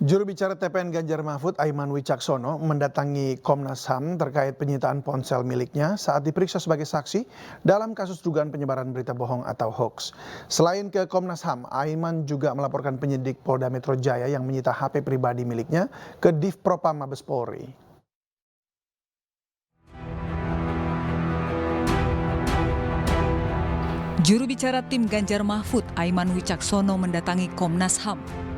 Juru bicara TPN Ganjar Mahfud Aiman Wicaksono mendatangi Komnas HAM terkait penyitaan ponsel miliknya saat diperiksa sebagai saksi dalam kasus dugaan penyebaran berita bohong atau hoax. Selain ke Komnas HAM, Aiman juga melaporkan penyidik Polda Metro Jaya yang menyita HP pribadi miliknya ke Divpropam Mabes Polri. Juru bicara tim Ganjar Mahfud Aiman Wicaksono mendatangi Komnas HAM.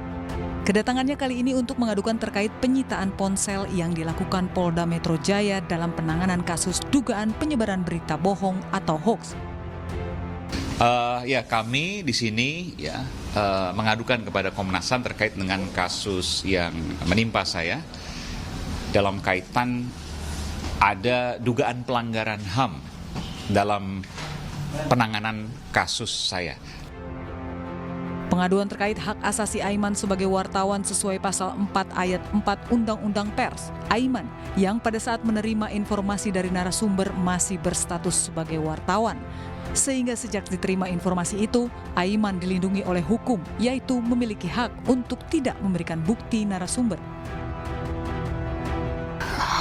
Kedatangannya kali ini untuk mengadukan terkait penyitaan ponsel yang dilakukan Polda Metro Jaya dalam penanganan kasus dugaan penyebaran berita bohong atau hoax. Kami di sini mengadukan kepada Komnas HAM terkait dengan kasus yang menimpa saya dalam kaitan ada dugaan pelanggaran HAM dalam penanganan kasus saya. Pengaduan terkait hak asasi Aiman sebagai wartawan sesuai pasal 4 ayat 4 Undang-Undang Pers. Aiman yang pada saat menerima informasi dari narasumber masih berstatus sebagai wartawan. Sehingga sejak diterima informasi itu, Aiman dilindungi oleh hukum, yaitu memiliki hak untuk tidak memberikan bukti narasumber.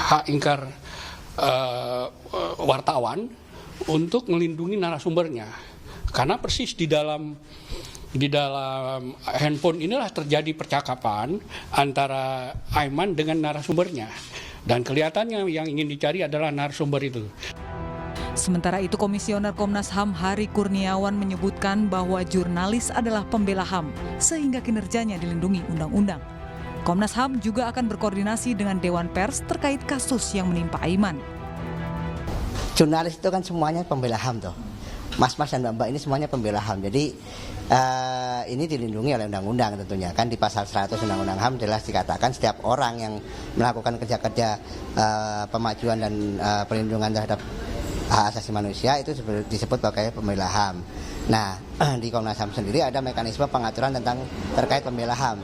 Hak ingkar wartawan untuk melindungi narasumbernya. Karena persis di dalam handphone inilah terjadi percakapan antara Aiman dengan narasumbernya. Dan kelihatannya yang ingin dicari adalah narasumber itu. Sementara itu, Komisioner Komnas HAM Hari Kurniawan menyebutkan bahwa jurnalis adalah pembela HAM, sehingga kinerjanya dilindungi undang-undang. Komnas HAM juga akan berkoordinasi dengan Dewan Pers terkait kasus yang menimpa Aiman. Jurnalis itu kan semuanya pembela HAM toh. Mas-mas dan mbak-mbak ini semuanya pembela HAM. Jadi ini dilindungi oleh undang-undang tentunya. Kan di pasal 100 Undang-Undang HAM jelas dikatakan setiap orang yang melakukan kerja-kerja pemajuan dan perlindungan terhadap hak asasi manusia itu disebut sebagai pembela HAM. Nah, di Komnas HAM sendiri ada mekanisme pengaturan terkait pembela HAM.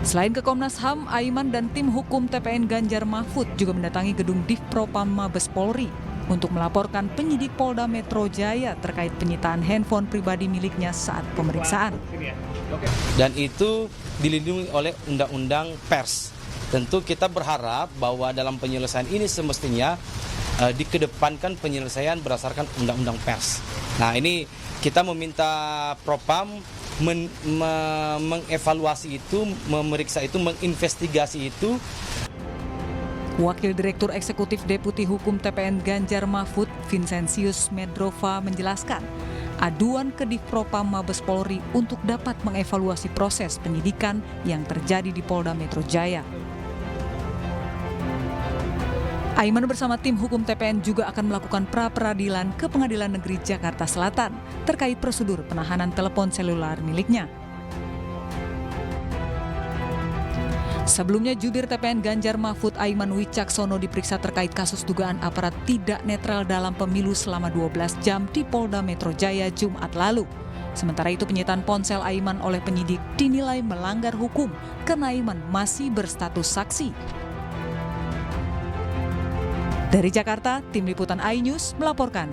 Selain ke Komnas HAM, Aiman dan tim hukum TPN Ganjar Mahfud juga mendatangi gedung Divpropam Mabes Polri untuk melaporkan penyidik Polda Metro Jaya terkait penyitaan handphone pribadi miliknya saat pemeriksaan. Dan itu dilindungi oleh Undang-Undang Pers. Tentu kita berharap bahwa dalam penyelesaian ini semestinya dikedepankan penyelesaian berdasarkan Undang-Undang Pers. Nah, ini kita meminta Propam mengevaluasi itu, memeriksa itu, menginvestigasi itu. Wakil Direktur Eksekutif Deputi Hukum TPN Ganjar Mahfud, Vincentius Medrova menjelaskan, aduan ke Divpropam Mabes Polri untuk dapat mengevaluasi proses penyidikan yang terjadi di Polda Metro Jaya. Aiman bersama tim hukum TPN juga akan melakukan pra-peradilan ke Pengadilan Negeri Jakarta Selatan terkait prosedur penahanan telepon seluler miliknya. Sebelumnya, jubir TPN Ganjar Mahfud Aiman Wicaksono diperiksa terkait kasus dugaan aparat tidak netral dalam pemilu selama 12 jam di Polda Metro Jaya Jumat lalu. Sementara itu, penyitaan ponsel Aiman oleh penyidik dinilai melanggar hukum karena Aiman masih berstatus saksi. Dari Jakarta, Tim Liputan iNews melaporkan.